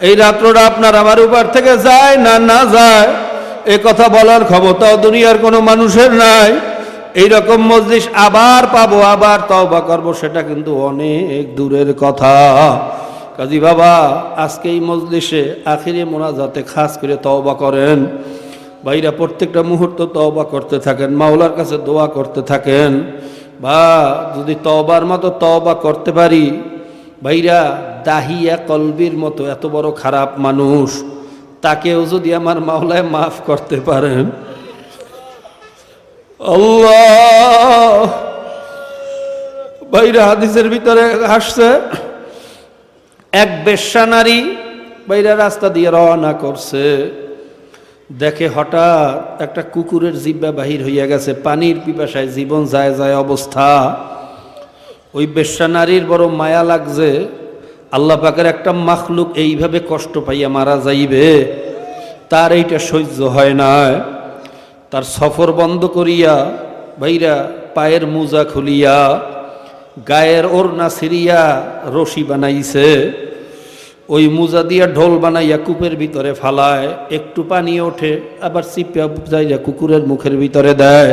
এই রাত্রটা আপনার আমার উপর থেকে যায় না না যায় এ কথা বলার ক্ষমতাও দুনিয়ার কোনো মানুষের নাই। এইরকম মজলিস আবার পাবো, আবার তওবা করবো, সেটা কিন্তু অনেক দূরের কথা। কাজী বাবা, আজকে এই মজলিসে আখিরে মোনাজাতে খাস করে তওবা করেন। ভাইরা প্রত্যেকটা মুহূর্ত তওবা করতে থাকেন, মাওলার কাছে দোয়া করতে থাকেন। বা যদি তওবার মতো তওবা করতে পারি, ভাইরা দাহিয়া কলবির মতো এত বড় খারাপ মানুষ, তাকেও যদি আমার মাওলায় মাফ করতে পারেন, আল্লাহ। ভাইরা হাদিসের ভিতরে আসছে, এক বেশ্যা নারী ভাইরা রাস্তা দিয়ে রওনা করছে, দেখে হঠাৎ একটা কুকুরের জিহ্বা বাহির হইয়া গেছে, পানির পিপাসায় জীবন যায় যায় অবস্থা। ওই বেশ্যা নারীর বড় মায়া লাগছে, আল্লাহ পাকের একটা মাখলুক এইভাবে কষ্ট পাইয়া মারা যাইবে, তার এইটা সহ্য হয় না। তার সফর বন্ধ করিয়া ভাইরা পায়ের মোজা খুলিয়া গায়ের ওড়না ছিঁড়িয়া রশি বানাইছে, ওই মোজা দিয়া ঢোল বানাইয়া কূপের ভিতরে ফালায়, একটু পানি ওঠে আবার চিপিয়া যাইয়া কুকুরের মুখের ভিতরে দেয়,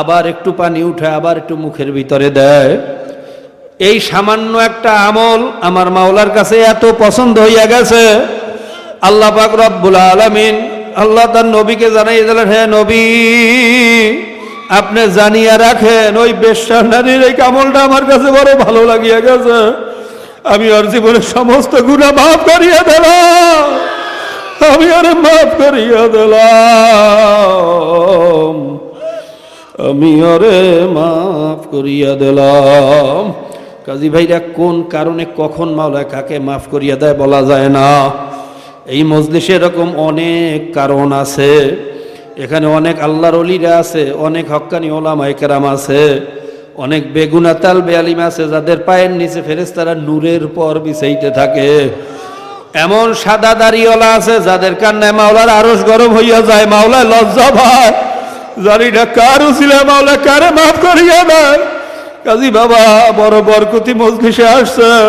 আবার একটু পানি উঠে আবার একটু মুখের ভিতরে দেয়। এই সামান্য একটা আমল আমার মাওলার কাছে এত পছন্দ হইয়া গেছে, আল্লাহ পাক রব্বুল আলামিন আল্লাহ তার নবীকে জানাইয়া দিলেন, হে নবী, আপনি জানিয়া রাখেন ওই বেশ্যা নারীর এই আমলটা আমার কাছে বড় ভালো লাগিয়া গেছে, আমি ওর জীবনের সমস্ত গুনাহ মাফ করিয়া দিলাম, আমি ওরে মাফ করিয়া দিলাম, আমি ওরে মাফ করিয়া দিলাম। কাজী ভাইরা, কোন কারণে কখন মাওলা কাকে মাফ করিয়া দেয় বলা যায় না। এই মজলিসে এরকম অনেক কারণ আছে, এখানে অনেক আল্লাহর ওলিরা আছে, অনেক হক্কানি ওলামায়ে কেরাম আছে, অনেক বেগুনা তালবে আলিম আছে, যাদের পায়ের নিচে ফেরেশতারা নূরের পর বিছাইতে থাকে। এমন সাদা দাড়িওয়ালা আছে যাদের কান্নায় মাওলার আরশ গরম হইয়া যায়, মাওলা লজ্জা পায়, জানি না কার উসিলা মাওলা কারে মাফ করিয়া দেয়। কাজী বাবা, বড় বরকতি মজলিসে আসছেন,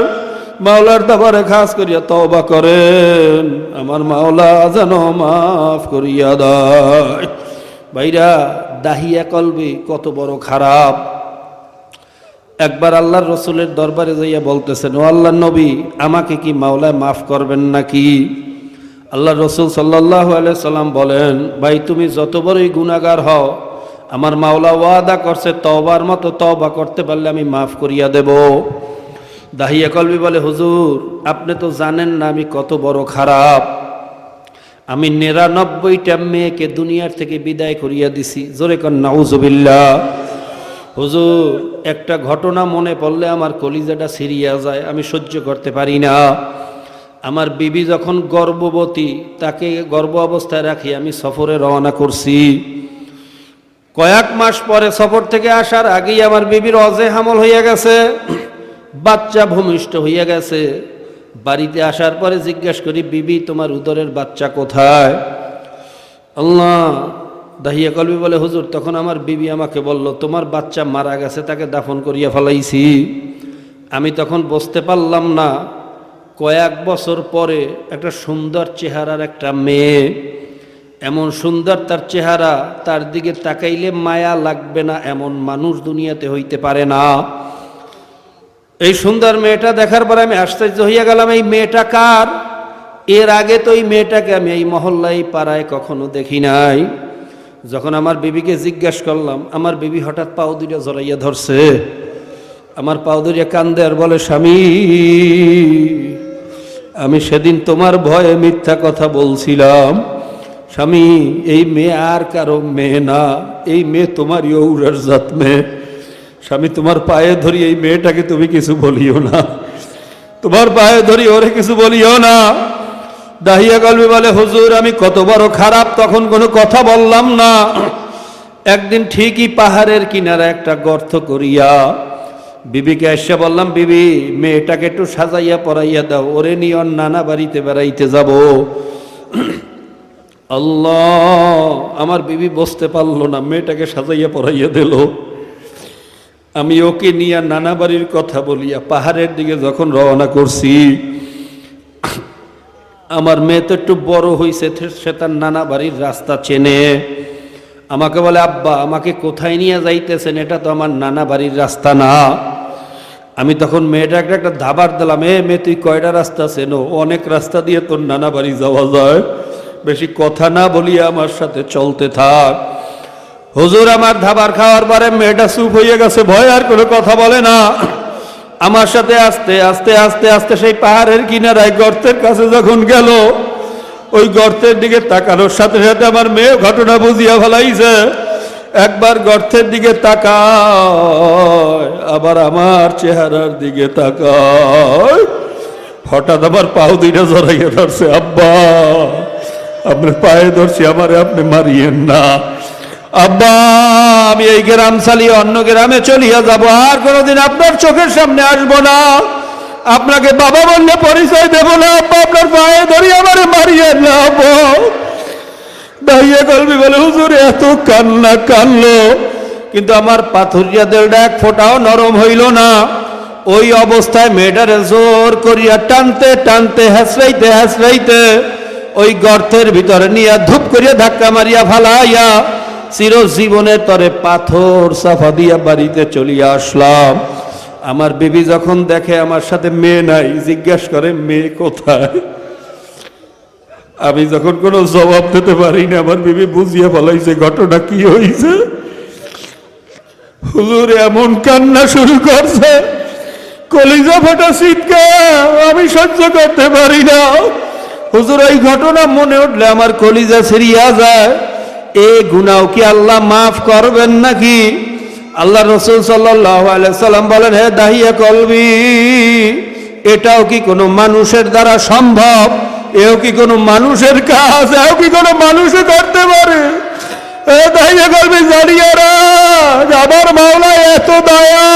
মাওলার দরবারে খাস করিয়া তওবা করেন, আমার মাওলা যেন মাফ করিয়া দেয়। ভাইরা, দাহিয়া কলবি কত বড় খারাপ। একবার আল্লাহর রসুলের দরবারে যাইয়া বলতেছেন, ও আল্লাহর নবী, আমাকে কি মাওলা মাফ করবেন নাকি? আল্লাহর রসুল সাল্লাল্লাহু আলাইহি সাল্লাম বলেন, ভাই তুমি যত বড়ই গুনাহগার হও, আমার মাওলা ওয়াদা করছে তওবার মতো তওবা করতে পারলে আমি মাফ করিয়া দেব। দাহিয়া কলবি বলে, হুজুর আপনি তো জানেন না আমি কত বড় খারাপ, আমি 99টা মেয়েকে দুনিয়ার থেকে বিদায় করিয়া দিছি। জোরে কন নাউজুবিল্লাহ। হুজুর, একটা ঘটনা মনে পড়লে আমার কলিজাটা ছিঁড়িয়া যায়, আমি সহ্য করতে পারি না। আমার বিবি যখন গর্ভবতী, তাকে গর্ভ অবস্থায় রাখি আমি সফরে রওনা করছি। কয়েক মাস পরে সফর থেকে আসার আগেই আমার বিবির অজে হামল হইয়া গেছে, বাচ্চা ভূমিষ্ঠ হইয়া গেছে। বাড়িতে আসার পরে জিজ্ঞেস করি, বিবি তোমার উদরের বাচ্চা কোথায়? আল্লাহ। দাহিয়া কলবি বলে, হুজুর তখন আমার বিবি আমাকে বলল, তোমার বাচ্চা মারা গেছে, তাকে দাফন করিয়া ফেলাইছি। আমি তখন বুঝতে পারলাম না, কয়েক বছর পরে একটা সুন্দর চেহারার একটা মেয়ে, এমন সুন্দর তার চেহারা, তার দিকে তাকাইলে মায়া লাগবে না এমন মানুষ দুনিয়াতে হইতে পারে না। এই সুন্দর মেয়েটা দেখার পরে আমি আশ্চর্য হইয়া গেলাম, এই মেয়েটা কার? এর আগে তো এই মেয়েটাকে আমি এই মহল্লায় পাড়ায় কখনো দেখি নাই। যখন আমার বিবিকে জিজ্ঞেস করলাম, আমার বিবি হঠাৎ পাও দুইটা জড়াইয়া ধরছে, আমার পাও দুইটা কান্দে আর বলে, স্বামী আমি সেদিন তোমার ভয়ে মিথ্যা কথা বলছিলাম, স্বামী এই মেয়ে আর কারো মেয়ে না, এই মেয়ে তোমারই ঔরার জাত মেয়ে। স্বামী তোমার পায়ে ধরি এই মেয়েটাকে তুমি কিছু বলিও না, তোমার পায়ে ধরি ওরে কিছু বলিও না। দাহিয়া কলবি বলে হুজুর আমি কত বড় খারাপ, তখন কোনো কথা বললাম না। একদিন ঠিকই পাহাড়ের কিনারে একটা গর্ত করিয়া বিবিকে এসে বললাম, বিবি মেয়েটাকে একটু সাজাইয়া পরাইয়া দাও, ওরে নিয়ে ওর নানা বাড়িতে বেড়াইতে যাব। আল্লাহ, আমার বিবি বসতে পারলো না, মেয়েটাকে সাজাইয়া পরাইয়া দিল। আমি ওকে নিয়ে নানা বাড়ির কথা বলিয়া পাহাড়ের দিকে যখন রওনা করছি, আমার মেয়ে তো একটু বড় হয়েছে, সে তার নানা বাড়ির রাস্তা চেনে। আমাকে বলে, আব্বা আমাকে কোথায় নিয়ে যাইতেছেন, এটা তো আমার নানা বাড়ির রাস্তা না। আমি তখন মেয়েটাকে একটা ধাবার দিলাম, মেয়ে তুই কয়টা রাস্তা চেনো? অনেক রাস্তা দিয়ে তোর নানা বাড়ি যাওয়া যায়, বেশি কথা না বলিয়া আমার সাথে চলতে থাক। হুজুর আমার ধাবার খাওয়ার পরে মেয়েটা চুপ হয়ে গেছে, ভয় আর কোনো কথা বলে না। আমার সাথে আস্তে আস্তে আস্তে আস্তে সেই পাহাড়ের কিনারায় গর্তের কাছে যখন গেল, ওই গর্তের দিকে তাকানোর সাথে সাথে আমার মেয়ে ঘটনা বুঝিয়া ফেলাইছে। একবার গর্তের দিকে তাকায়, আবার আমার চেহারার দিকে তাকায়। হঠাৎ আমার পাও দুইটা জড়াইয়া ধরছে, আব্বা আপনার পায়ে ধরছি, আমারে আপনি মারিয়েন না। আব্বা আমি এই গ্রাম চালিয়ে অন্য গ্রামে চলিয়া যাব, আর কোনোদিন আপনার চোখের সামনে আসবো না, আপনাকে বাবা বললে পরিচয় দেব না। আব্বা আপনার পায়ে ধরি, আমারে মারিয়েন না। আব্বা দাইয়া কলবি বলে হুজুর এত কান্না কানলো, কিন্তু আমার পাথরিয়া দেহটা এক ফোঁটাও নরম হইল না। ওই অবস্থায় মেয়েটারে জোর করিয়া টানতে টানতে হাসরাইতে হাসরাইতে ওই গর্তের ভিতরে নিয়ে ধূপ করিয়া ধাক্কা মারিয়া ফালাইয়া চিরজীবনের তরে পাথর সাফা দিয়া বাড়িতে চলিয়া আসলাম। আমার বিবি যখন দেখে আমার সাথে মেয়ে নাই, জিজ্ঞাসা করে মেয়ে কোথায়? আমি যখন কোনো জবাব দিতে পারি না, আমার বিবি বুঝিয়ে ফেলাইছে ঘটনা কি হয়েছে। হুজুর এমন কান্না শুরু করছে, কলিজা ফাটা চিৎকার, আমি সহ্য করতে পারি না। হুজুর এই ঘটনা মনে উঠলে আমার কলিজা ছিঁড়িয়া যায়। এই গুনাহ কি আল্লাহ মাফ করবেন নাকি? আল্লাহ রাসূল সাল্লাল্লাহু আলাইহি সাল্লাম বলেন, হে দাহিয়া কলবি, এটাও কি কোনো মানুষের দ্বারা সম্ভব? এও কি কোনো মানুষের কাজ? এও কি কোনো মানুষে করতে পারে? এ দাহিয়া কলবি জানিয়ে রাখ, আমার মাওলা এত দয়া,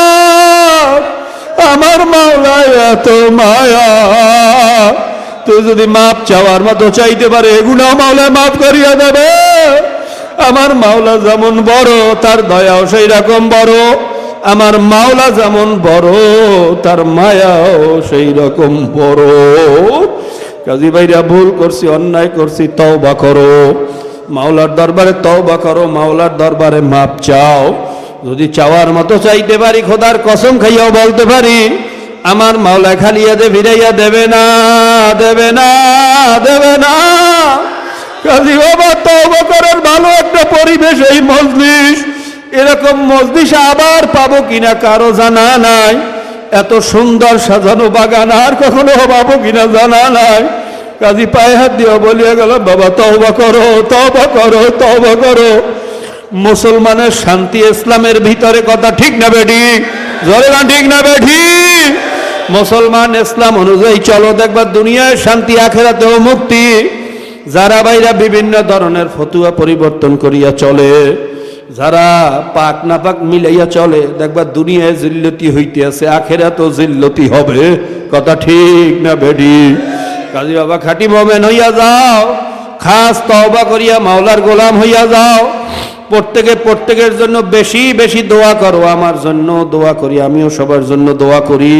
আমার মাওলা এত মায়া। তুই যদি মাপ চাওয়ার মতো চাইতে পারে, এগুলো মাওলা মাফ করিয়া দেবে। আমার মাওলা যেমন বড়, তার দয়াও সেই রকম বড়। আমার মাওলা যেমন বড়, তার মায়াও সেই রকম বড়। কাজী ভাইরা ভুল করছি, অন্যায় করছি, তওবা করো, মাওলার দরবারে তওবা করো, মাওলার দরবারে মাপ চাও। যদি চাওয়ার মতো চাইতে পারি, খোদার কসম খাইয়াও বলতে পারি, আমার মাওলা খালিয়া দে ফিরাইয়া দেবে না, দেবে না, দেবে না। কাজী বাবা তওবা করার ভালো একটা পরিবেশ এই মজলিস, এরকম মজলিস আবার পাবো কিনা কারো জানা নাই। এত সুন্দর সাজানো বাগান আর কখনো পাবো কিনা জানা নাই। কাজী পায়ে হাত দিয়ে বলিয়া গেল, বাবা তওবা করো, তওবা করো, তওবা করো। মুসলমানের শান্তি ইসলামের ভিতরে, কথা ঠিক না বেঠি? জোরে গান ঠিক না বেঠি? মুসলমান ইসলাম অনুযায়ী চলো, দেখবা দুনিয়ায় শান্তি, আখেরাতেও মুক্তি। যারা বাইরা বিভিন্ন ধরনের ফতুয়া পরিবর্তন করিয়া চলে, যারা পাক না পাক মিলাইয়া চলে, দেখবা দুনিয়ায় জিল্লতি হইতে আছে, আখেরাতেও জিল্লতি হবে। কথা ঠিক না বেঠি? কাজী বাবা খাঁটি মুমিন হইয়া যাও, খাস তওবা করিয়া মাওলার গোলাম হইয়া যাও। প্রত্যেকের জন্য বেশি বেশি দোয়া করো, আমার জন্য দোয়া করি, আমিও সবার জন্য দোয়া করি।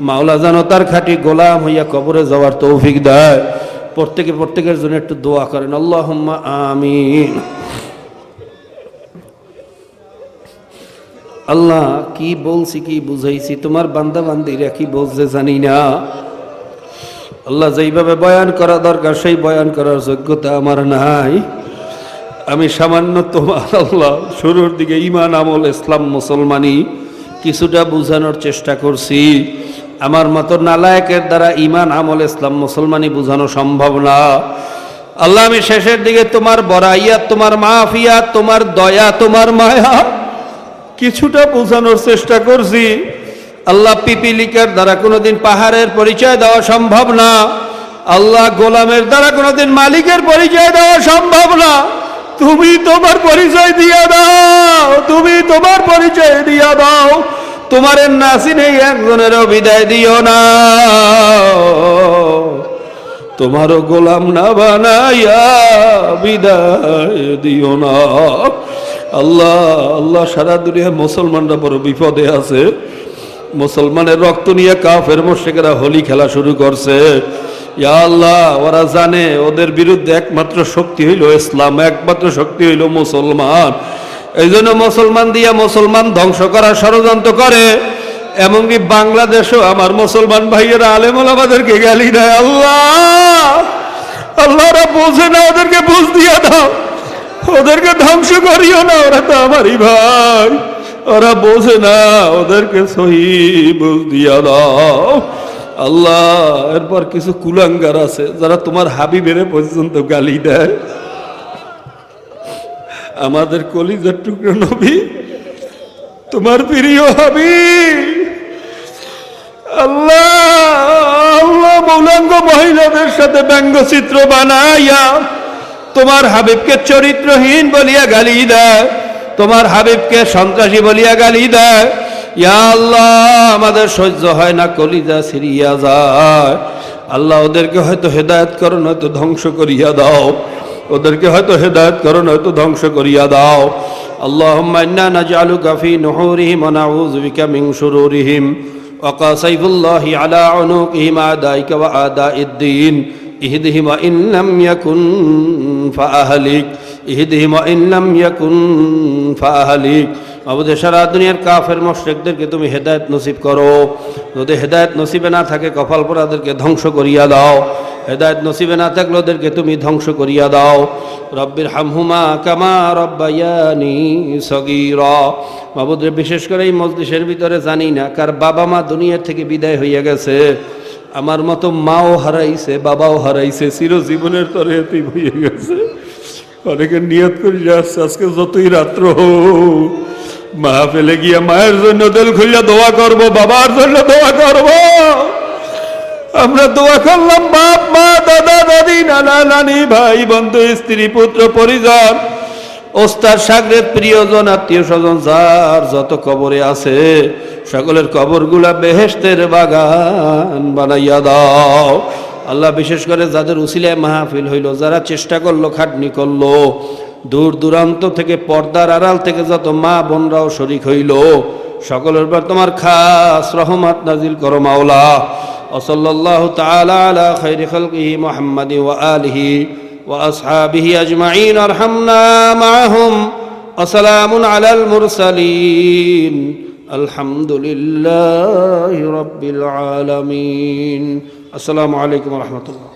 মাওলা যেন তার খাঁটি গোলাম হইয়া কবরে যাওয়ার তৌফিক দেয়। প্রত্যেকের জন্য একটু দোয়া করেন, আল্লাহুম্মা আমিন। আল্লাহ কি বলছি, কি বুঝাইছি, তোমার বান্দা বান্দিরা কি বলছে জানি না। আল্লাহ যেইভাবে বয়ান করা দরকার সেই বয়ান করার যোগ্যতা আমার নাই। আমি সামান্য তোমার আল্লাহ শুরুর দিকে ঈমান, আমল, ইসলাম, মুসলমানি কিছুটা বোঝানোর চেষ্টা করছি। আমার মতো নালায়েকের দ্বারা ঈমান, আমল, ইসলাম, মুসলমানি বোঝানো সম্ভব না। আল্লাহ আমি শেষের দিকে তোমার বরাইয়াত, তোমার মাফিয়াত, তোমার দয়া, তোমার মায়া কিছুটা বোঝানোর চেষ্টা করছি। আল্লাহ পিপিলিকার দ্বারা কোনোদিন পাহাড়ের পরিচয় দেওয়া সম্ভব না। আল্লাহ গোলামের দ্বারা কোনোদিন মালিকের পরিচয় দেওয়া সম্ভব না। তুমি তোমার পরিচয় দিয়া দাও, তুমি তোমার পরিচয় দিয়া দাও। তোমার নাসি নেই একজনেরও বিদায় দিও না, তোমারও গোলাম না বানাইয়া বিদায় দিও না। আল্লাহ আল্লাহ সারা দুনিয়া মুসলমানরা বড় বিপদে আছে। মুসলমানের রক্ত নিয়ে কাফের মুশরিকরা হোলি খেলা শুরু করছে। ইয়া আল্লাহ, ওরা জানে ওদের বিরুদ্ধে একমাত্র শক্তি হইল ইসলাম, একমাত্র শক্তি হইল মুসলমান। এই জন্য মুসলমান দিয়া মুসলমান ধ্বংস করার ষড়যন্ত্র করে। এমনকি বাংলাদেশও আমার মুসলমান ভাইয়েরা আলেম ওলামাদেরকে গালি দেয়। আল্লাহ আল্লাহ, ওরা বোঝে না, ওদেরকে বুঝ দিয়া দাও, ওদেরকে ধ্বংস করিও না, ওরা তো আমারই ভাই, ওরা বোঝে না, ওদেরকে সহি বুঝ দিয়া দাও। আল্লাহ, এরপর কিছু কুলাঙ্গার আছে যারা তোমার হাবিবের পর্যন্ত গালি দেয়। আমাদের কলিজার টুকরো নবী, তোমার প্রিয় হাবিব, আল্লাহ আল্লাহ মৌলাঙ্গ মহিলাদের সাথে ব্যঙ্গচিত্র বানাইয়া তোমার হাবিবকে চরিত্রহীন বলিয়া গালি দেয়, তোমার হাবিবকে সন্ত্রাসী বলিয়া গালি দেয়। ইয়া আল্লাহ, আমাদের সহ্য হয় না, কলিজা ছিড়িয়া যায়। আল্লাহ, ওদেরকে হয়তো হেদায়েত করো, নয়তো ধ্বংস করিয়া দাও। ওদেরকে হয়তো হেদায়েত করো, নয়তো ধ্বংস করিয়া দাও। আল্লাহুম্মা ইন্না নাজআলুকা ফি নুহুরিহিম ওয়া নাউযু বিকা মিন শুরুরিহিম ওয়া কাসাইফুল্লাহি আলা উনুকিহিম আদাইকা ওয়া আদাইদ্দিন ইহদিহিম ওয়া ইন লাম ইয়াকুন ফাআহলিক ইহদিহিম ওয়া ইন লাম ইয়াকুন ফাআহলিক। আমাদের সারা দুনিয়ার কাফের মুশরিকদেরকে তুমি হেদায়েত নসিব করো। যদি হেদায়েত নসিবে না থাকে কপাল পোড়াদেরকে ধ্বংস করিয়া দাও। হেদায়েত নসিবে না থাকলে ওদেরকে তুমি ধ্বংস করিয়া দাও। রব্বির হামহুমা কামা রব্বায়ানি সগীরা। মাবুদ রে, বিশেষ করে এই মজলিসের ভিতরে জানি না কার বাবা মা দুনিয়া থেকে বিদায় হইয়া গেছে। আমার মতো মাও হারাইছে, বাবাও হারাইছে, চিরজীবনের তরে এতেই হইয়া গেছে। অনেকে নিয়ত করি যাচ্ছে আজকে যতই রাত্র হোক মাহফিলে গিয়া মায়ের জন্য দিল খুলিয়া দোয়া করব, বাবার জন্য দোয়া করব। আমরা দোয়া করলাম, বাপ মা দাদা দাদি নানা নানি ভাই বন্ধু স্ত্রী পুত্র পরিজন ওস্তাদ শাগরেদ প্রিয়জন আত্মীয় স্বজন যার যত কবরে আছে সকলের কবরগুলা বেহেশতের বাগান বানাইয়া দাও। আল্লাহ, বিশেষ করে যাদের উসিলায় মাহফিল হইল, যারা চেষ্টা করলো, খাটনি করলো, দূর দূরান্ত থেকে পর্দার আড়াল থেকে যত মা বোনরাও শরীক হইল, সকলের পর তোমার খাস রহমত নাজিল করো মাওলা। ওয়াসাল্লাল্লাহু তাআলা আলা খাইরি খালকিহি মুহাম্মাদি ওয়া আলিহি ওয়া আসহাবিহি আজমাইন আরহামনা মাআহুম ওয়া সালামুন আলাল মুরসালিন আলহামদুলিল্লাহি রাব্বিল আলামিন। আসসালামু আলাইকুম ওয়া রাহমাতুল্লাহ।